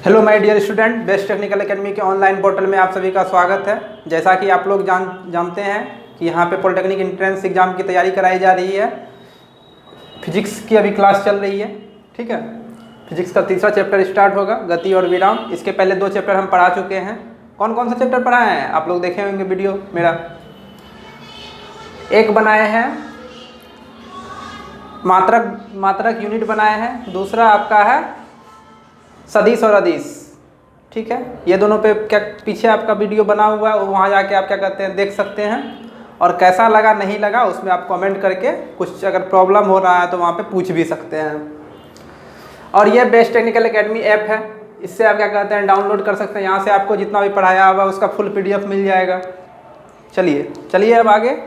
Hello my dear student, best technical academy के online portal में आप सभी का स्वागत है। जैसा कि आप लोग जानते हैं कि यहाँ पे पॉलिटेक्निक एंट्रेंस एग्जाम की तैयारी कराई जा रही है। फिजिक्स की अभी क्लास चल रही है, ठीक है। फिजिक्स का तीसरा चैप्टर स्टार्ट होगा, गति और विराम। इसके पहले 2 चैप्टर हम पढ़ा चुके हैं। कौन कौन सा चैप्टर पढ़ाए हैं आप लोग देखे होंगे वीडियो मेरा। एक बनाए हैं मात्रक यूनिट बनाए हैं, दूसरा आपका है सदिश और अदिश, ठीक है। ये दोनों पे क्या पीछे आपका वीडियो बना हुआ है, वहाँ जाके आप क्या कहते हैं देख सकते हैं। और कैसा लगा नहीं लगा उसमें आप कमेंट करके कुछ अगर प्रॉब्लम हो रहा है तो वहाँ पे पूछ भी सकते हैं। और ये बेस्ट टेक्निकल एकेडमी ऐप है, इससे आप क्या कहते हैं डाउनलोड कर सकते हैं। यहाँ से आपको जितना भी पढ़ाया हुआ उसका फुल PDF मिल जाएगा। चलिए अब आगे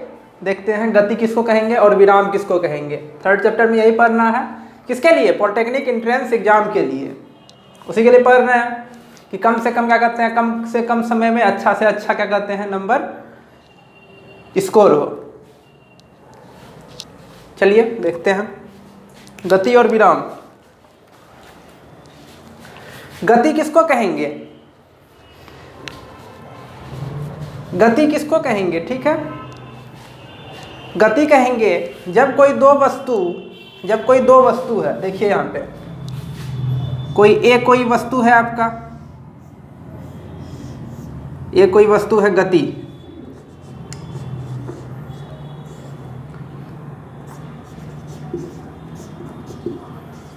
देखते हैं गति किसको कहेंगे और विराम किसको कहेंगे। 3rd चैप्टर में यही पढ़ना है। किसके लिए? पॉलिटेक्निक एंट्रेंस एग्जाम के लिए, उसी के लिए पढ़ रहे हैं कि कम से कम क्या कहते हैं कम से कम समय में अच्छा से अच्छा क्या कहते हैं नंबर स्कोर हो। चलिए देखते हैं गति और विराम। गति किसको कहेंगे? गति किसको कहेंगे, ठीक है। गति कहेंगे जब कोई दो वस्तु है। देखिए यहाँ पे कोई वस्तु है आपका, ये कोई वस्तु है गति।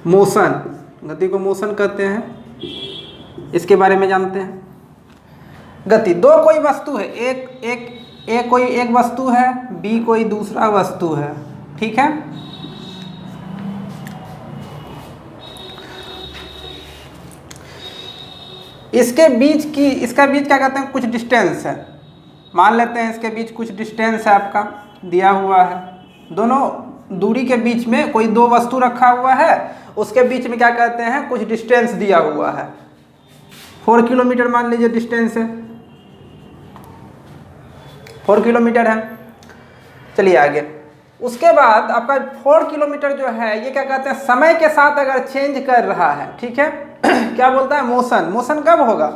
मोशन, गति को मोशन कहते हैं, इसके बारे में जानते हैं। गति दो कोई वस्तु है, एक कोई एक वस्तु है, बी कोई दूसरा वस्तु है, ठीक है। इसका बीच क्या कहते हैं कुछ डिस्टेंस है। मान लेते हैं इसके बीच कुछ डिस्टेंस है आपका दिया हुआ है। दोनों दूरी के बीच में कोई 2 वस्तु रखा हुआ है, उसके बीच में क्या कहते हैं कुछ डिस्टेंस दिया हुआ है। 4 किलोमीटर मान लीजिए डिस्टेंस है, 4 किलोमीटर है। चलिए आगे। उसके बाद आपका 4 किलोमीटर जो है ये क्या कहते हैं समय के साथ अगर चेंज कर रहा है, ठीक है। क्या बोलता है मोशन कब होगा?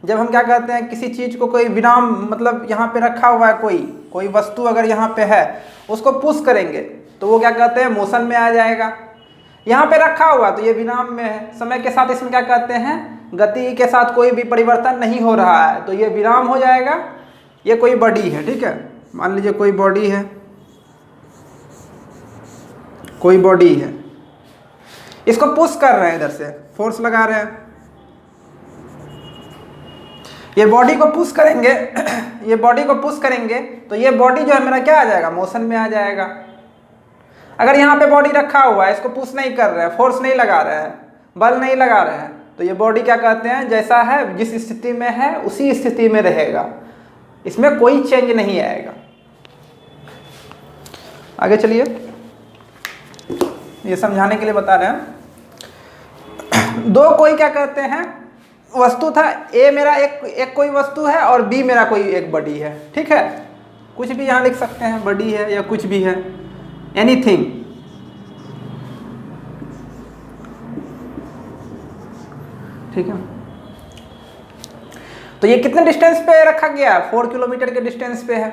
जब हम क्या कहते हैं किसी चीज़ को कोई विराम मतलब यहाँ पे रखा हुआ है, कोई वस्तु अगर यहाँ पे है उसको पुश करेंगे तो वो क्या कहते हैं मोशन में आ जाएगा। यहाँ पे रखा हुआ तो ये विराम में है। समय के साथ इसमें क्या कहते हैं गति के साथ कोई भी परिवर्तन नहीं हो रहा है तो ये विराम हो जाएगा। ये कोई बॉडी है, ठीक है। मान लीजिए कोई बॉडी है, इसको पुश कर रहे हैं, इधर से फोर्स लगा रहे हैं। ये बॉडी को पुश करेंगे तो ये बॉडी जो है मेरा क्या आ जाएगा मोशन में आ जाएगा। अगर यहाँ पे बॉडी रखा हुआ है, इसको पुश नहीं कर रहे हैं, फोर्स नहीं लगा रहे हैं, बल नहीं लगा रहे हैं, तो ये बॉडी क्या कहते हैं जैसा है जिस स्थिति में है उसी स्थिति में रहेगा, इसमें कोई चेंज नहीं आएगा। आगे चलिए, ये समझाने के लिए बता रहे हैं। दो कोई क्या कहते हैं वस्तु था, ए मेरा एक कोई वस्तु है और बी मेरा कोई एक बॉडी है, ठीक है। कुछ भी यहाँ लिख सकते हैं, बॉडी है या कुछ भी है, एनीथिंग। ठीक है। तो ये कितने डिस्टेंस पे रखा गया? 4 किलोमीटर के डिस्टेंस पे है।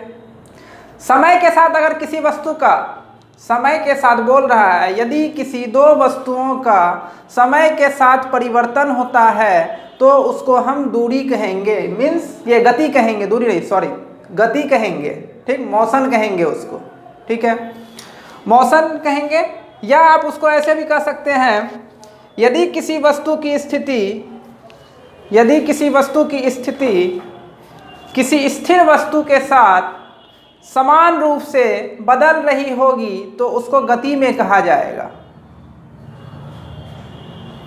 समय के साथ अगर किसी वस्तु का समय के साथ बोल रहा है, यदि किसी 2 वस्तुओं का समय के साथ परिवर्तन होता है तो उसको हम दूरी कहेंगे, मीन्स ये गति कहेंगे, दूरी नहीं सॉरी गति कहेंगे, ठीक। मोशन कहेंगे उसको, ठीक है, मोशन कहेंगे। या आप उसको ऐसे भी कह सकते हैं, यदि किसी वस्तु की स्थिति किसी स्थिर वस्तु के साथ समान रूप से बदल रही होगी तो उसको गति में कहा जाएगा।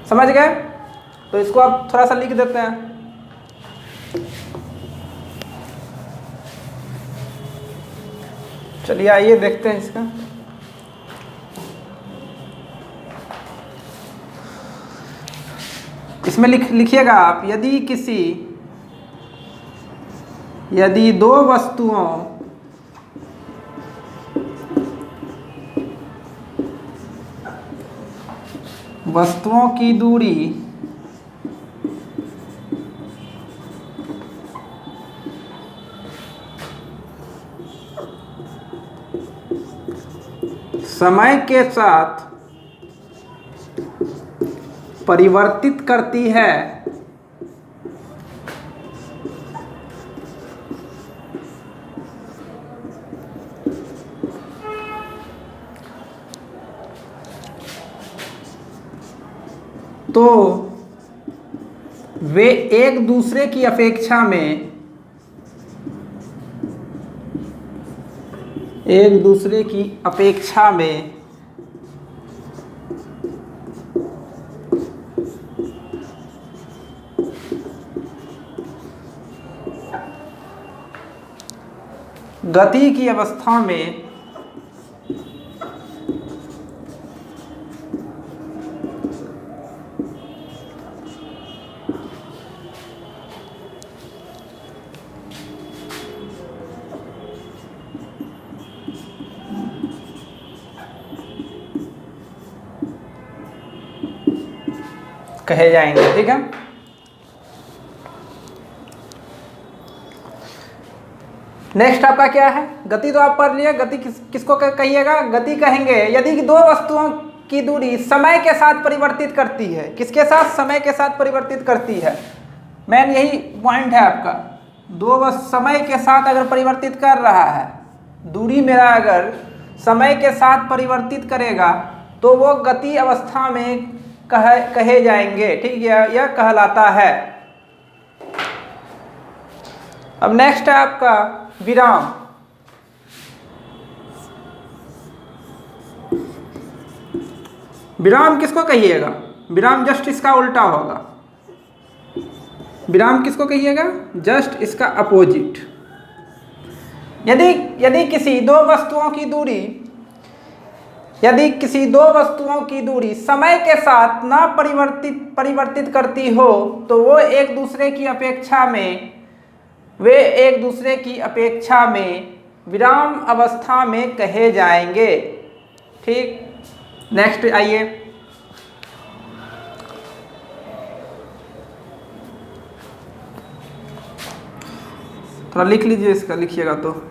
समझ गए? तो इसको आप थोड़ा सा लिख देते हैं। चलिए आइए देखते हैं इसका। इसमें लिखिएगा आप, यदि 2 वस्तुओं वस्तुओं की दूरी समय के साथ परिवर्तित करती है तो वे एक दूसरे की अपेक्षा में गति की अवस्था में कहे जाएंगे। ठीक है, नेक्स्ट आपका क्या है? गति तो आप पढ़ लिए। गति किसको कहिएगा? गति कहेंगे यदि दो वस्तुओं की दूरी समय के साथ परिवर्तित करती है। किसके साथ? समय के साथ परिवर्तित करती है। मेन यही पॉइंट है आपका। दो वस्तु समय के साथ अगर परिवर्तित कर रहा है, दूरी मेरा अगर समय के साथ परिवर्तित करेगा तो वो गति अवस्था में कहे जाएंगे। ठीक है, यह कहलाता है। अब नेक्स्ट है आपका विराम। विराम किसको कहिएगा? विराम जस्ट इसका उल्टा होगा। विराम किसको कहिएगा? जस्ट इसका अपोजिट। यदि किसी दो वस्तुओं की दूरी समय के साथ ना परिवर्तित करती हो तो वो एक दूसरे की अपेक्षा में विराम अवस्था में कहे जाएंगे। ठीक, नेक्स्ट आइए। थोड़ा लिख लीजिए, इसका लिखिएगा तो।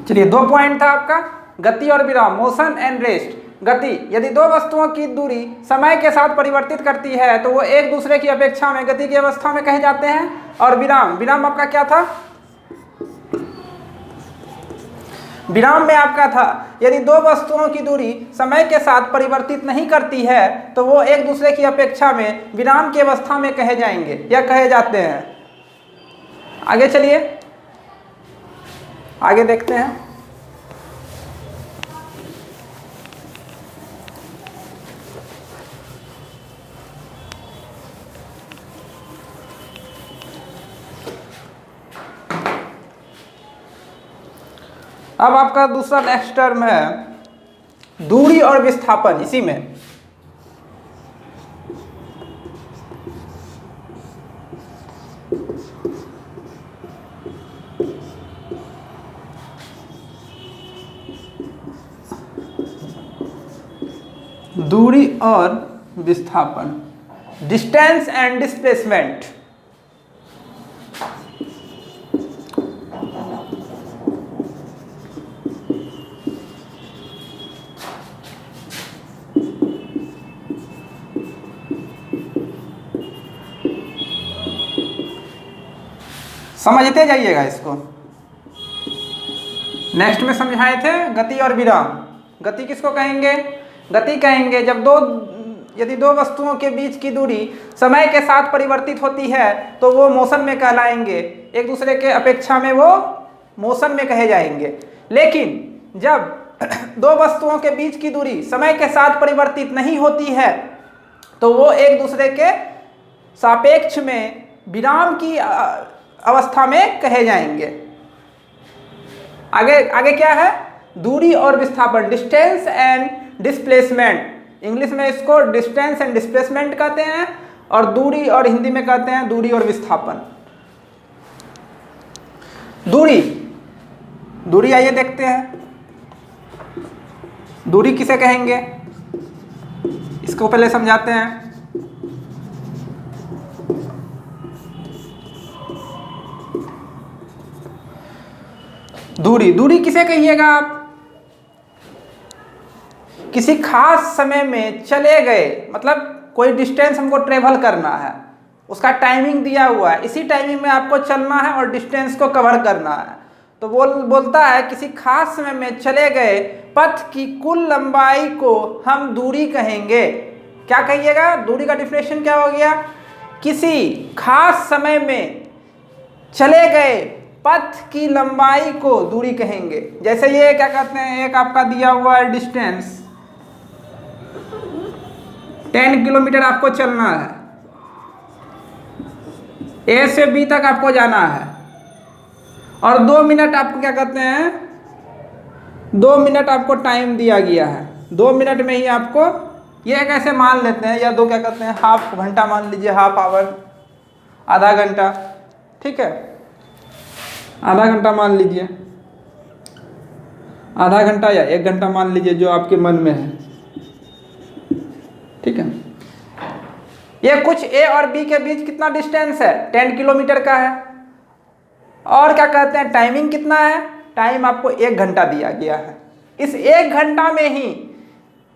चलिए, दो पॉइंट था आपका, गति और विराम, मोशन एंड रेस्ट। गति, यदि दो वस्तुओं की दूरी समय के साथ परिवर्तित करती है तो वो एक दूसरे की अपेक्षा में गति की अवस्था में कहे जाते हैं। और विराम आपका क्या था? विराम में आपका था यदि दो वस्तुओं की दूरी समय के साथ परिवर्तित नहीं करती है तो वो एक दूसरे की अपेक्षा में विराम की अवस्था में कहे जाएंगे या कहे जाते हैं। आगे चलिए, आगे देखते हैं। अब आपका दूसरा नेक्स्ट टर्म है दूरी और विस्थापन। इसी में दूरी और विस्थापन, डिस्टेंस एंड डिस्प्लेसमेंट। समझते जाइएगा इसको। नेक्स्ट में समझाए थे गति और विराम। गति किसको कहेंगे? गति कहेंगे जब यदि दो वस्तुओं के बीच की दूरी समय के साथ परिवर्तित होती है तो वो मोशन में कहलाएंगे, एक दूसरे के अपेक्षा में वो मोशन में कहे जाएंगे। लेकिन जब दो वस्तुओं के बीच की दूरी समय के साथ परिवर्तित नहीं होती है तो वो एक दूसरे के सापेक्ष में विराम की अवस्था में कहे जाएंगे। आगे आगे क्या है? दूरी और विस्थापन, डिस्टेंस एंड डिस्प्लेसमेंट। इंग्लिश में इसको डिस्टेंस एंड डिस्प्लेसमेंट कहते हैं और दूरी और हिंदी में कहते हैं दूरी और विस्थापन। दूरी, दूरी आइए देखते हैं। दूरी किसे कहेंगे इसको पहले समझाते हैं। दूरी, दूरी किसे कहिएगा आप? किसी खास समय में चले गए, मतलब कोई डिस्टेंस हमको ट्रेवल करना है, उसका टाइमिंग दिया हुआ है, इसी टाइमिंग में आपको चलना है और डिस्टेंस को कवर करना है। तो बोलता है किसी खास समय में चले गए पथ की कुल लंबाई को हम दूरी कहेंगे। क्या कहिएगा? दूरी का डिफिनेशन क्या हो गया? किसी खास समय में चले गए पथ की लंबाई को दूरी कहेंगे। जैसे ये क्या कहते हैं, एक आपका दिया हुआ है डिस्टेंस 10 किलोमीटर आपको चलना है, ए से बी तक आपको जाना है और 2 मिनट आपको क्या कहते हैं, 2 मिनट आपको टाइम दिया गया है। 2 मिनट में ही आपको ये कैसे मान लेते हैं, या दो क्या कहते हैं हाफ घंटा मान लीजिए, हाफ आवर, आधा घंटा, ठीक है, आधा घंटा मान लीजिए, आधा घंटा या 1 घंटा मान लीजिए, जो आपके मन में है, ठीक है। ये कुछ ए और बी के बीच कितना डिस्टेंस है? 10 किलोमीटर का है। और क्या कहते हैं, टाइमिंग कितना है? टाइम आपको 1 घंटा दिया गया है। इस 1 घंटा में ही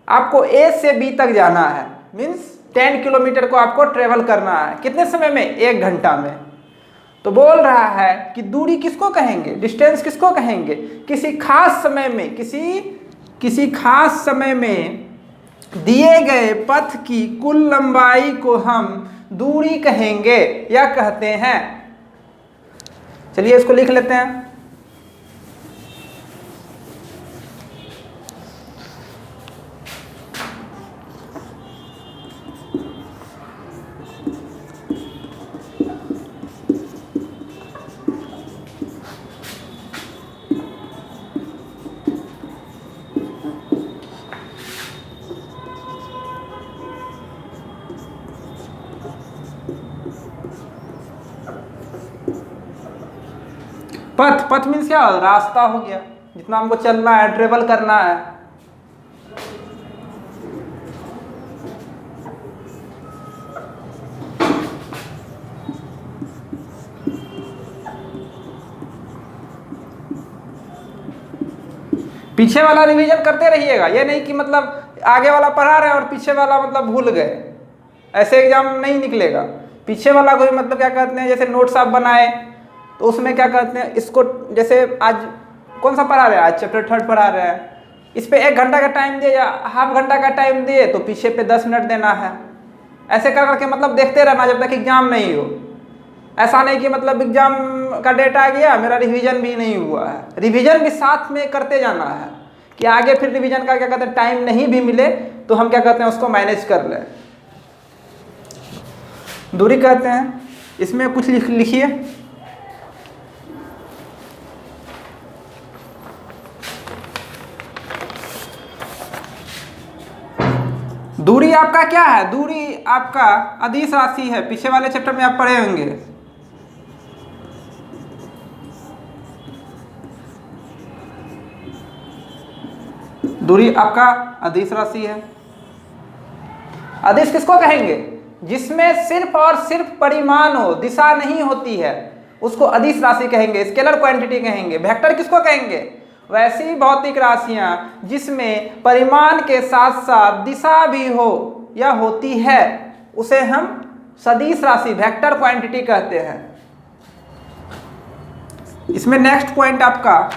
आपको ए से बी तक जाना है, मीन्स 10 किलोमीटर को आपको ट्रेवल करना है। कितने समय में? 1 घंटा में। तो बोल रहा है कि दूरी किसको कहेंगे, डिस्टेंस किसको कहेंगे? किसी खास समय में, किसी खास समय में दिए गए पथ की कुल लंबाई को हम दूरी कहेंगे या कहते हैं। चलिए इसको लिख लेते हैं। पथ, पथ मीन्स क्या? रास्ता हो गया, जितना हमको चलना है, ट्रेवल करना है। पीछे वाला रिवीजन करते रहिएगा, ये नहीं कि मतलब आगे वाला पढ़ा रहे और पीछे वाला मतलब भूल गए, ऐसे एग्जाम नहीं निकलेगा। पीछे वाला को मतलब क्या कहते हैं, जैसे नोट्स आप बनाए तो उसमें क्या कहते हैं, इसको जैसे आज कौन सा पढ़ा रहे हैं, आज चैप्टर 3 पढ़ा रहे हैं, इस पे 1 घंटा का टाइम दिए या हाफ घंटा का टाइम दिए तो पीछे पे 10 मिनट देना है। ऐसे कर करके मतलब देखते रहना जब तक एग्जाम नहीं हो। ऐसा नहीं कि मतलब एग्जाम का डेट आ गया, मेरा रिवीजन भी नहीं हुआ है। रिवीजन भी साथ में करते जाना है कि आगे फिर रिवीजन का क्या कहते हैं टाइम नहीं भी मिले तो हम क्या कहते हैं उसको मैनेज कर लें। दूरी कहते हैं, इसमें कुछ लिखिए। दूरी आपका क्या है? दूरी आपका अदिश राशि है, पीछे वाले चैप्टर में आप पढ़े होंगे। दूरी आपका अदिश राशि है। अदिश किसको कहेंगे? जिसमें सिर्फ और सिर्फ परिमाण हो, दिशा नहीं होती है, उसको अदिश राशि कहेंगे, स्केलर क्वांटिटी कहेंगे। वेक्टर किसको कहेंगे? वैसी भौतिक राशियां जिसमें परिमाण के साथ साथ दिशा भी हो या होती है, उसे हम सदिश राशि, वेक्टर क्वांटिटी कहते हैं। इसमें नेक्स्ट पॉइंट आपका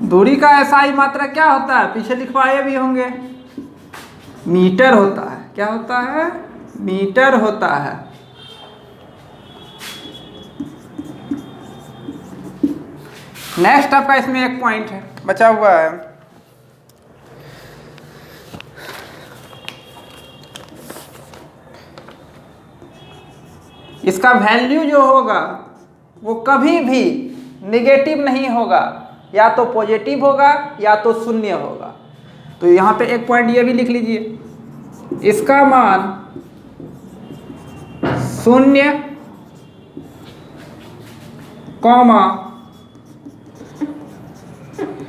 दूरी का एसआई मात्रक क्या होता है? पीछे लिखवाए भी होंगे, मीटर होता है। क्या होता है? मीटर होता है। नेक्स्ट आपका इसमें एक पॉइंट है बचा हुआ है, इसका वैल्यू जो होगा वो कभी भी निगेटिव नहीं होगा, या तो पॉजिटिव होगा या तो शून्य होगा। तो यहाँ पे एक पॉइंट ये भी लिख लीजिए, इसका मान 0,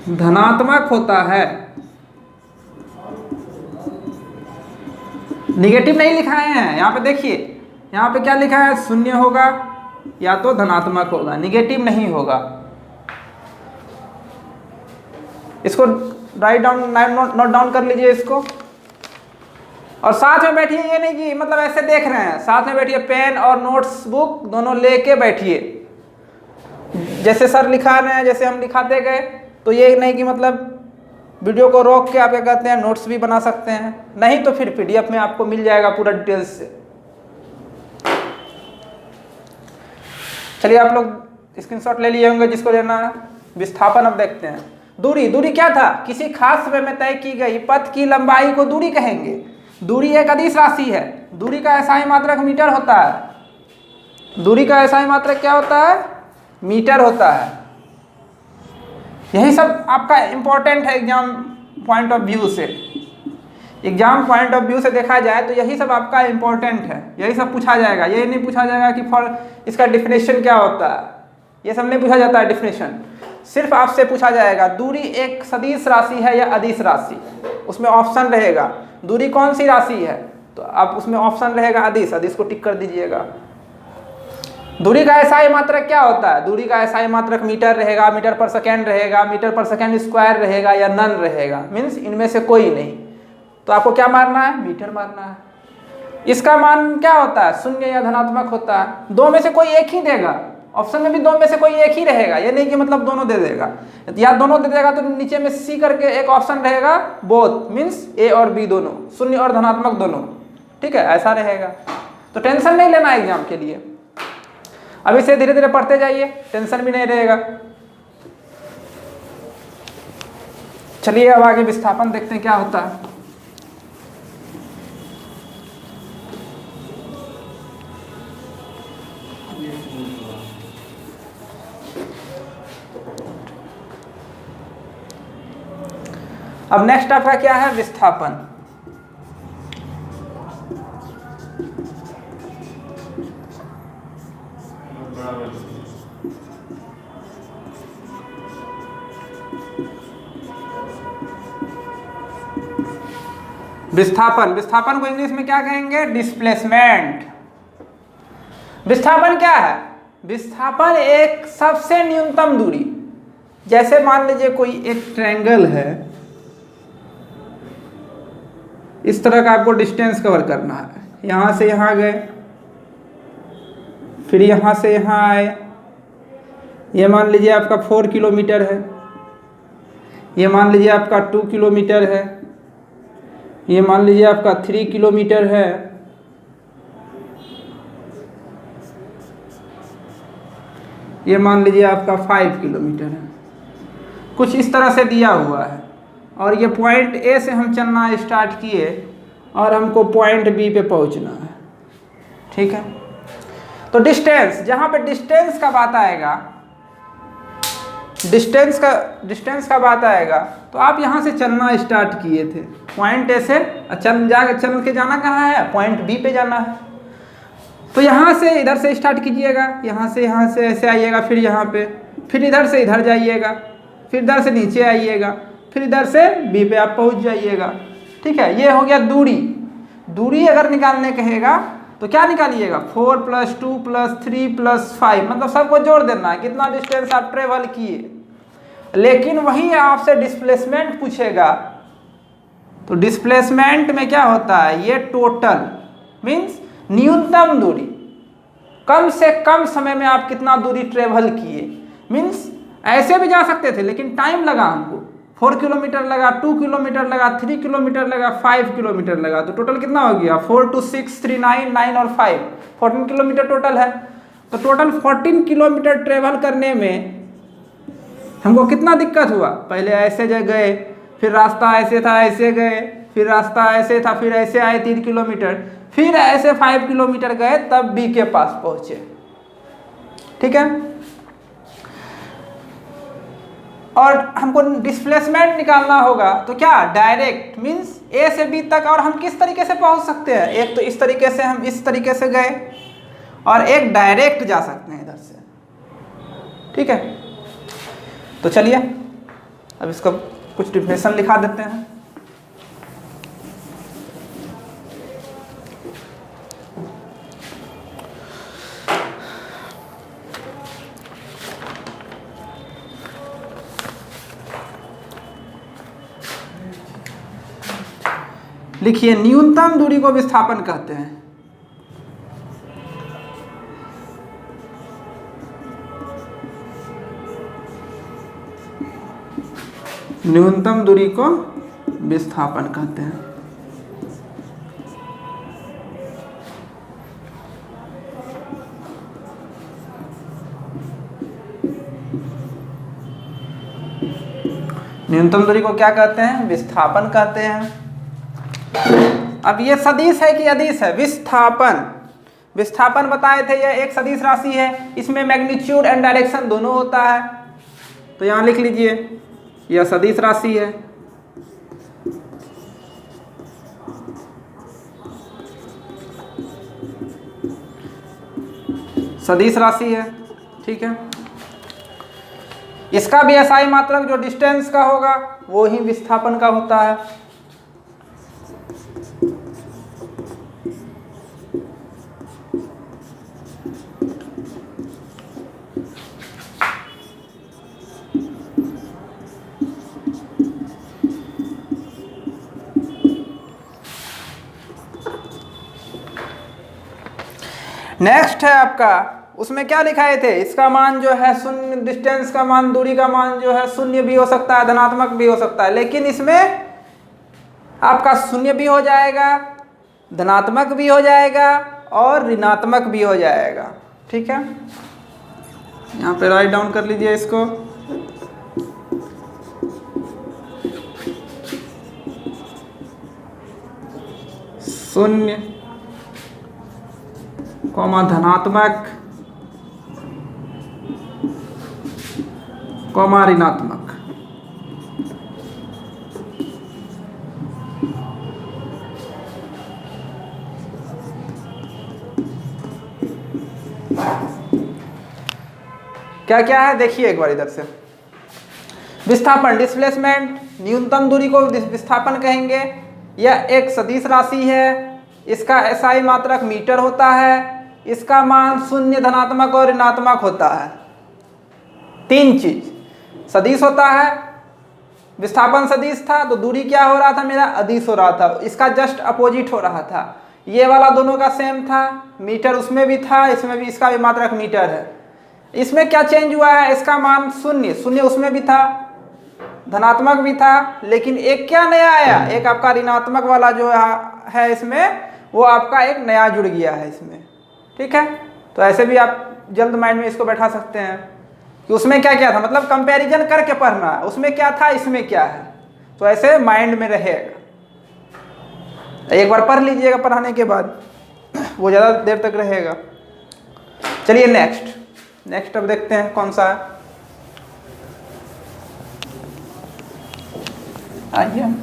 धनात्मक होता है। निगेटिव नहीं लिखाए हैं यहाँ पे, देखिए यहाँ पे क्या लिखा है? 0 होगा या तो धनात्मक होगा, निगेटिव नहीं होगा। इसको राइट डाउन, नोट डाउन कर लीजिए इसको। और साथ में बैठिए, ये नहीं कि मतलब ऐसे देख रहे हैं, साथ में बैठिए, पेन और नोट्स बुक दोनों लेके बैठिए। जैसे सर लिखा रहे हैं, जैसे हम लिखाते गए, तो ये नहीं कि मतलब वीडियो को रोक के आप क्या कहते हैं नोट्स भी बना सकते हैं, नहीं तो फिर पीडीएफ में आपको मिल जाएगा पूरा डिटेल्स से। चलिए आप लोग स्क्रीनशॉट ले लिए होंगे जिसको लेना है। विस्थापन अब देखते हैं। दूरी क्या था? किसी खास समय में तय की गई पथ की लंबाई को दूरी कहेंगे। दूरी एक अदिश राशि है। दूरी का एसआई मात्रक मीटर होता है। दूरी का एसआई मात्रक क्या होता है? मीटर होता है। यही सब आपका इंपॉर्टेंट है एग्जाम पॉइंट ऑफ व्यू से। एग्जाम पॉइंट ऑफ व्यू से देखा जाए तो यही सब आपका इंपॉर्टेंट है, यही सब पूछा जाएगा। ये नहीं पूछा जाएगा कि फॉर इसका डिफिनेशन क्या होता है, ये सब नहीं पूछा जाता है डिफिनेशन। सिर्फ आपसे पूछा जाएगा दूरी एक सदिश राशि है या अदिश राशि, उसमें ऑप्शन रहेगा दूरी कौन सी राशि है, तो आप उसमें ऑप्शन रहेगा अदिश, अदिश को टिक कर दीजिएगा। दूरी का एसआई मात्रक क्या होता है? दूरी का एसआई मात्रक मीटर रहेगा, मीटर पर सेकेंड रहेगा, मीटर पर सेकेंड स्क्वायर रहेगा या नन रहेगा, मीन्स इनमें से कोई नहीं। तो आपको क्या मारना है? मीटर मारना है। इसका मान क्या होता है? शून्य या धनात्मक होता है। दो में से कोई एक ही देगा, ऑप्शन में भी दो में से कोई एक ही रहेगा, ये नहीं कि मतलब दोनों दे देगा। या दोनों दे देगा तो नीचे में सी करके एक ऑप्शन रहेगा बोथ, मीन्स ए और बी दोनों, शून्य और धनात्मक दोनों। ठीक है, ऐसा रहेगा। तो टेंशन नहीं लेना एग्जाम के लिए, अभी से धीरे धीरे पढ़ते जाइए, टेंशन भी नहीं रहेगा। चलिए अब आगे विस्थापन देखते हैं क्या होता है। अब नेक्स्ट आपका क्या है? विस्थापन। विस्थापन को इंग्लिश में क्या कहेंगे? डिस्प्लेसमेंट। विस्थापन क्या है? विस्थापन एक सबसे न्यूनतम दूरी, जैसे मान लीजिए कोई एक ट्रायंगल है, इस तरह का आपको डिस्टेंस कवर करना है। यहाँ से यहाँ गए, फिर यहाँ से यहाँ आए, ये मान लीजिए आपका 4 किलोमीटर है, ये मान लीजिए आपका 2 किलोमीटर है, ये मान लीजिए आपका 3 किलोमीटर है, ये मान लीजिए आपका 5 किलोमीटर है। कुछ इस तरह से दिया हुआ है और ये पॉइंट ए से हम चलना स्टार्ट किए और हमको पॉइंट बी पे पहुंचना है। ठीक है, तो डिस्टेंस, जहाँ पे डिस्टेंस का बात आएगा, डिस्टेंस का बात आएगा, तो आप यहाँ से चलना स्टार्ट किए थे पॉइंट ए से, चल के जाना कहाँ है? पॉइंट बी पे जाना है। तो यहाँ से इधर से स्टार्ट कीजिएगा, यहाँ से ऐसे आइएगा, फिर यहाँ पे फिर इधर से इधर जाइएगा, फिर इधर से नीचे आइएगा, फिर इधर से बी पे आप पहुंच जाइएगा। ठीक है, ये हो गया दूरी। दूरी अगर निकालने कहेगा तो क्या निकालिएगा, 4 + 2 + 3 + 5, मतलब सबको जोड़ देना है कितना डिस्टेंस आप ट्रेवल किए। लेकिन वहीं आपसे डिस्प्लेसमेंट पूछेगा, तो डिस्प्लेसमेंट में क्या होता है, ये टोटल मीन्स न्यूनतम दूरी, कम से कम समय में आप कितना दूरी ट्रेवल किए। मीन्स ऐसे भी जा सकते थे लेकिन टाइम लगा हमको, 4 किलोमीटर लगा, 2 किलोमीटर लगा, 3 किलोमीटर लगा, 5 किलोमीटर लगा, तो टोटल कितना हो गया, 4 × 6 = 3 9 9 और 5 14 किलोमीटर टोटल है। तो टोटल 14 किलोमीटर ट्रेवल करने में हमको कितना दिक्कत हुआ, पहले ऐसे गए, फिर रास्ता ऐसे था ऐसे गए, फिर रास्ता ऐसे था, फिर ऐसे आए 3 किलोमीटर, फिर ऐसे 5 किलोमीटर गए, तब बी के पास पहुंचे। ठीक है, और हमको डिस्प्लेसमेंट निकालना होगा, तो क्या डायरेक्ट मीन्स ए से बी तक, और हम किस तरीके से पहुंच सकते हैं, एक तो इस तरीके से, हम इस तरीके से गए, और एक डायरेक्ट जा सकते हैं इधर से। ठीक है, तो चलिए अब इसका कुछ डिफिनेशन लिखा देते हैं। लिखिए, न्यूनतम दूरी को विस्थापन कहते हैं। न्यूनतम दूरी को विस्थापन कहते हैं। न्यूनतम दूरी को क्या कहते हैं, विस्थापन कहते हैं। अब ये सदिश है कि अदिश है, विस्थापन, विस्थापन बताए थे, यह एक सदिश राशि है, इसमें मैग्नीट्यूड एंड डायरेक्शन दोनों होता है। तो यहां लिख लीजिए, यह सदिश राशि है। सदिश राशि है, ठीक है। इसका भी SI मात्रक जो डिस्टेंस का होगा वो ही विस्थापन का होता है। नेक्स्ट है आपका, उसमें क्या लिखाए थे, इसका मान जो है शून्य, डिस्टेंस का मान, दूरी का मान जो है शून्य भी हो सकता है, धनात्मक भी हो सकता है, लेकिन इसमें आपका शून्य भी हो जाएगा, धनात्मक भी हो जाएगा और ऋणात्मक भी हो जाएगा। ठीक है, यहाँ पे राइट डाउन कर लीजिए इसको। शून्य कॉमा धनात्मक कॉमा ऋणात्मक। क्या क्या है देखिए एक बार इधर से। विस्थापन डिस्प्लेसमेंट, न्यूनतम दूरी को विस्थापन कहेंगे। यह एक सदिश राशि है, इसका SI मात्रक मीटर होता है, इसका मान शून्य, धनात्मक और ऋणात्मक होता है। तीन चीज, सदिश होता है, विस्थापन सदिश था तो दूरी क्या हो रहा था मेरा, अदिश हो रहा था, इसका जस्ट अपोजिट हो रहा था। ये वाला दोनों का सेम था, मीटर उसमें भी था, इसमें भी, इसका भी मात्रक मीटर है। इसमें क्या चेंज हुआ है, इसका मान शून्य, शून्य उसमें भी था, धनात्मक भी था, लेकिन एक क्या नया आया, एक आपका ऋणात्मक वाला जो है इसमें, वो आपका एक नया जुड़ गया है इसमें। ठीक है, तो ऐसे भी आप जल्द माइंड में इसको बैठा सकते हैं कि उसमें क्या क्या था, मतलब कंपैरिजन करके पढ़ना है, उसमें क्या था इसमें क्या है, तो ऐसे माइंड में रहेगा। एक बार पढ़ लीजिएगा पढ़ाने के बाद, वो ज़्यादा देर तक रहेगा। चलिए नेक्स्ट अब देखते हैं कौन सा है। आइए,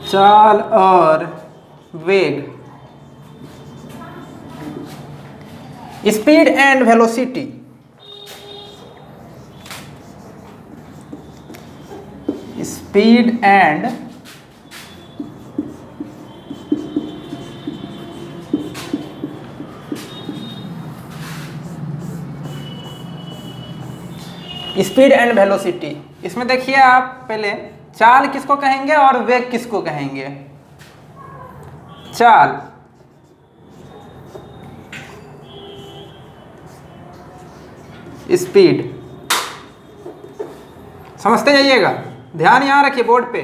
चाल और वेग, speed and velocity, speed and speed and velocity. इसमें देखिए आप पहले चाल किसको कहेंगे और वेग किसको कहेंगे। चाल, स्पीड, समझते जाइएगा, ध्यान यहाँ रखिए बोर्ड पे।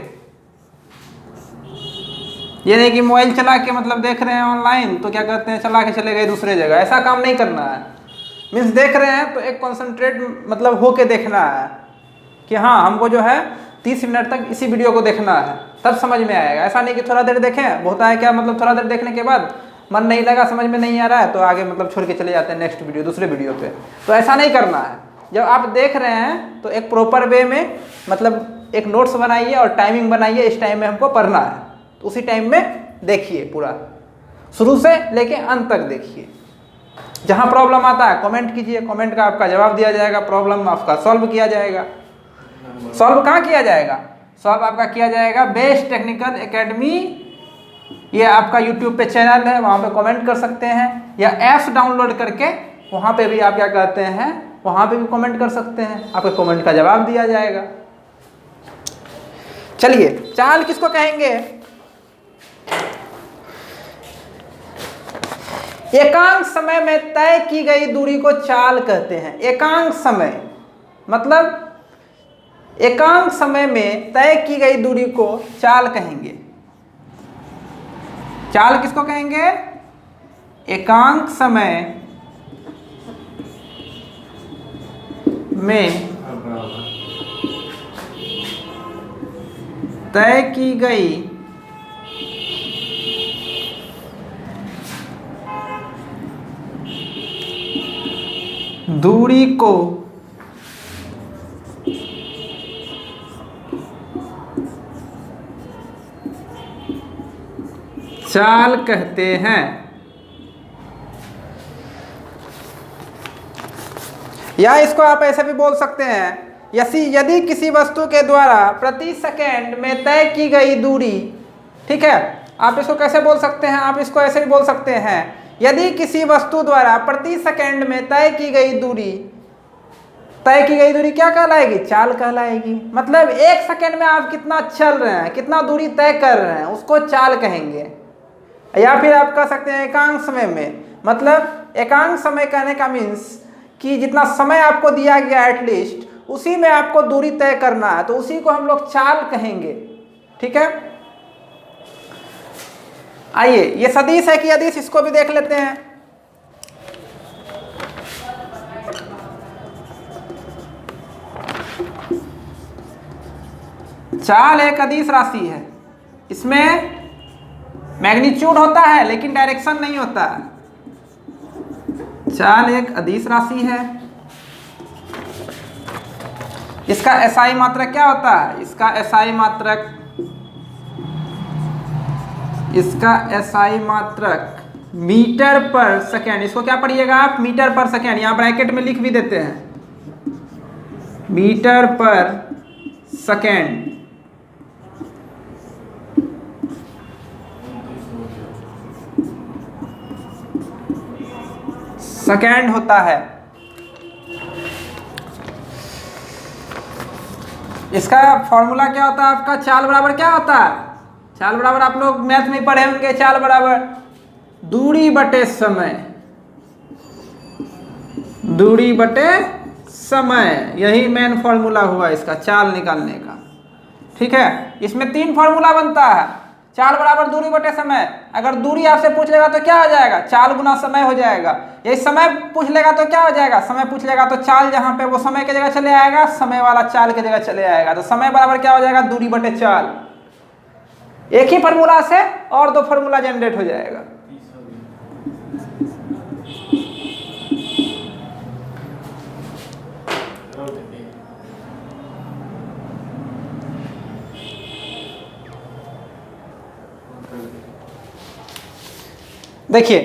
ये नहीं कि मोबाइल चला के मतलब देख रहे हैं ऑनलाइन तो क्या करते हैं चला के चले गए दूसरे जगह, ऐसा काम नहीं करना है। मीन्स देख रहे हैं तो एक कॉन्सेंट्रेट मतलब होके देखना है कि हाँ हमको जो है 30 मिनट तक इसी वीडियो को देखना है, तब समझ में आएगा। ऐसा नहीं कि थोड़ा देर देखें, होता है क्या मतलब थोड़ा देर देखने के बाद मन नहीं लगा, समझ में नहीं आ रहा है तो आगे मतलब छोड़ के चले जाते हैं नेक्स्ट वीडियो, दूसरे वीडियो पे। तो ऐसा नहीं करना है। जब आप देख रहे हैं तो एक प्रॉपर वे में मतलब एक नोट्स बनाइए और टाइमिंग बनाइए, इस टाइम में हमको पढ़ना है तो उसी टाइम में देखिए, पूरा शुरू से लेके अंत तक देखिए। जहाँ प्रॉब्लम आता है कमेंट कीजिए, कमेंट का आपका जवाब दिया जाएगा, प्रॉब्लम आपका सॉल्व किया जाएगा। सॉल्व कहाँ किया जाएगा? सॉल्व आपका किया जाएगा बेस्ट टेक्निकल एकेडमी, ये आपका यूट्यूब पे चैनल है, वहाँ पे कमेंट कर सकते हैं, या ऐप्स डाउनलोड करके वहाँ पे भी आप क्या कहते हैं, वहाँ पे भी कमेंट कर सकते हैं, आपके कमेंट का जवाब दिया जाएगा। चलिए, चाल किसको कहेंगे? एकांक समय में तय की गई दूरी को चाल कहते हैं। एकांक समय मतलब एकांक समय में तय की गई दूरी को चाल कहेंगे। चाल किसको कहेंगे? एकांक समय में तय की गई दूरी को चाल कहते हैं। या इसको आप ऐसे भी बोल सकते हैं, यदि किसी वस्तु के द्वारा प्रति सेकंड में तय की गई दूरी, ठीक है, आप इसको कैसे बोल सकते हैं? आप इसको ऐसे भी बोल सकते हैं, यदि किसी वस्तु द्वारा प्रति सेकंड में तय की गई दूरी क्या कहलाएगी? चाल कहलाएगी। मतलब एक सेकंड में आप कितना चल रहे हैं, कितना दूरी तय कर रहे हैं, उसको चाल कहेंगे। या फिर आप कह सकते हैं एकांक समय में, मतलब एकांक समय कहने का मीन्स कि जितना समय आपको दिया गया एटलीस्ट उसी में आपको दूरी तय करना है, तो उसी को हम लोग चाल कहेंगे। ठीक है, आइए ये सदिश है कि अदिश, इसको भी देख लेते हैं। चाल एक अदिश राशि है, इसमें मैग्नीट्यूड होता है लेकिन डायरेक्शन नहीं होता। चाल एक अदिश राशि है, इसका एसआई मात्रक क्या होता है? इसका एसआई मात्रक मीटर पर सेकेंड। इसको क्या पढ़िएगा आप? मीटर पर सेकेंड, यहां ब्रैकेट में लिख भी देते हैं, मीटर पर सेकेंड। सेकेंड होता है। इसका फॉर्मूला क्या होता है आपका? चाल बराबर क्या होता है? चाल बराबर आप लोग मैथ में पढ़े होंगे, चाल बराबर दूरी बटे समय, दूरी बटे समय, यही मेन फॉर्मूला हुआ इसका चाल निकालने का। ठीक है, इसमें 3 फॉर्मूला बनता है, चाल बराबर दूरी बटे समय। अगर दूरी आपसे पूछ लेगा तो क्या हो जाएगा? चाल गुना समय हो जाएगा। यही समय पूछ लेगा तो क्या हो जाएगा? समय पूछ लेगा तो चाल जहां पे वो समय की जगह चले आएगा, समय वाला चाल की जगह चले आएगा। तो समय बराबर क्या हो जाएगा? दूरी बटे चाल। एक ही फॉर्मूला से और 2 फॉर्मूला जनरेट हो जाएगा। देखिए,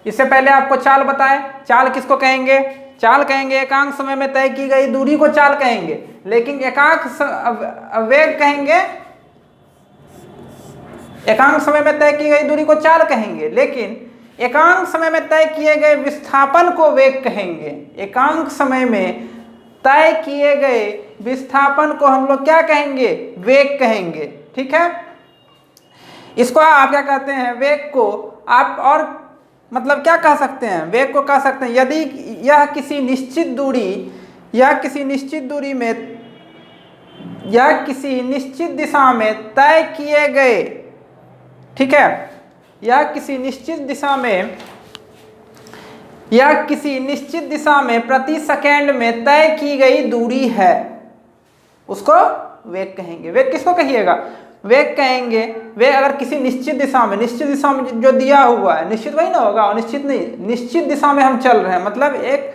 इससे पहले आपको चाल बताए, चाल किसको कहेंगे? चाल कहेंगे एकांक समय में तय की गई दूरी को चाल कहेंगे, लेकिन एकांक वेग कहेंगे, एकांक समय में तय की गई दूरी को चाल कहेंगे, लेकिन एकांक समय में तय किए गए विस्थापन को वेग कहेंगे। एकांक समय में तय किए गए विस्थापन को हम लोग क्या कहेंगे? वेग कहेंगे। ठीक है, इसको आप क्या कहते हैं? वेग को आप और मतलब क्या कह सकते हैं? वेग को कह सकते हैं यदि यह किसी निश्चित दूरी या किसी निश्चित दूरी में या किसी निश्चित दिशा में तय किए गए, ठीक है, या किसी निश्चित दिशा में प्रति सेकेंड में तय की गई दूरी है, उसको वेग कहेंगे। वेग किसको कहिएगा? वेग कहेंगे। वेग अगर किसी निश्चित दिशा में जो दिया हुआ है, निश्चित वही ना होगा, निश्चित नहीं, निश्चित दिशा में हम चल रहे हैं, मतलब एक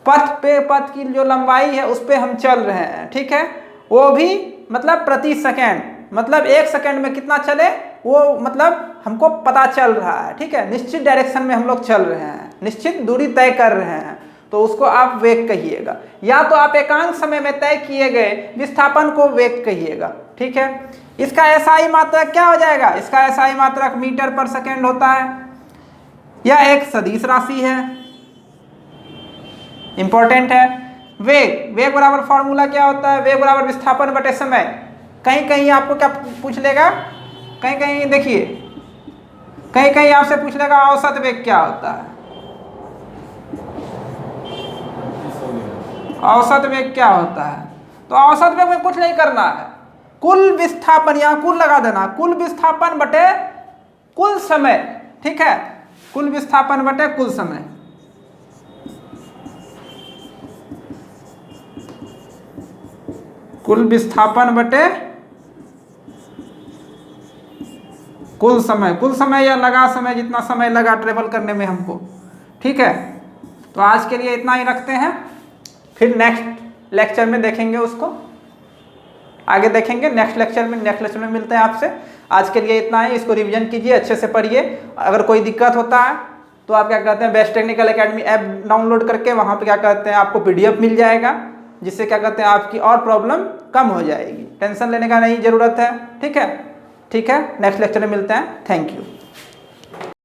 पथ की जो लंबाई है उस पर हम चल रहे हैं, ठीक है, वो भी मतलब प्रति सेकेंड, मतलब 1 सेकेंड में कितना चले वो मतलब हमको पता चल रहा है। ठीक है, निश्चित डायरेक्शन में हम लोग चल रहे हैं, निश्चित दूरी तय कर रहे हैं, तो उसको आप वेग कहिएगा। या तो आप एकांक समय में तय किए गए विस्थापन को वेग कहिएगा। ठीक है, इसका एसआई मात्रक क्या हो जाएगा? इसका एसआई मात्रक मीटर पर सेकेंड होता है। यह एक सदिश राशि है, इंपॉर्टेंट है। वेग बराबर फॉर्मूला क्या होता है? वेग बराबर विस्थापन बटे समय। कहीं आपको क्या पूछ लेगा? कहीं देखिए, कहीं आपसे पूछ लेगा औसत वेग क्या होता है? औसत वेग क्या होता है? तो औसत वेग में कुछ नहीं करना है, कुल विस्थापन, यहाँ कुल लगा देना, कुल विस्थापन बटे कुल समय। ठीक है, कुल विस्थापन बटे कुल समय। कुल विस्थापन बटे कुल समय या लगा समय, जितना समय लगा ट्रेवल करने में हमको। ठीक है, तो आज के लिए इतना ही रखते हैं, फिर नेक्स्ट लेक्चर में देखेंगे, उसको आगे देखेंगे नेक्स्ट लेक्चर में मिलते हैं आपसे। आज के लिए इतना ही, इसको रिवीजन कीजिए, अच्छे से पढ़िए। अगर कोई दिक्कत होता है तो आप क्या कहते हैं, best technical academy app download करके वहाँ पे क्या कहते हैं आपको PDF मिल जाएगा, जिससे क्या कहते हैं आपकी और प्रॉब्लम कम हो जाएगी। टेंशन लेने का नहीं ज़रूरत है। ठीक है, नेक्स्ट लेक्चर में मिलते हैं। Thank you.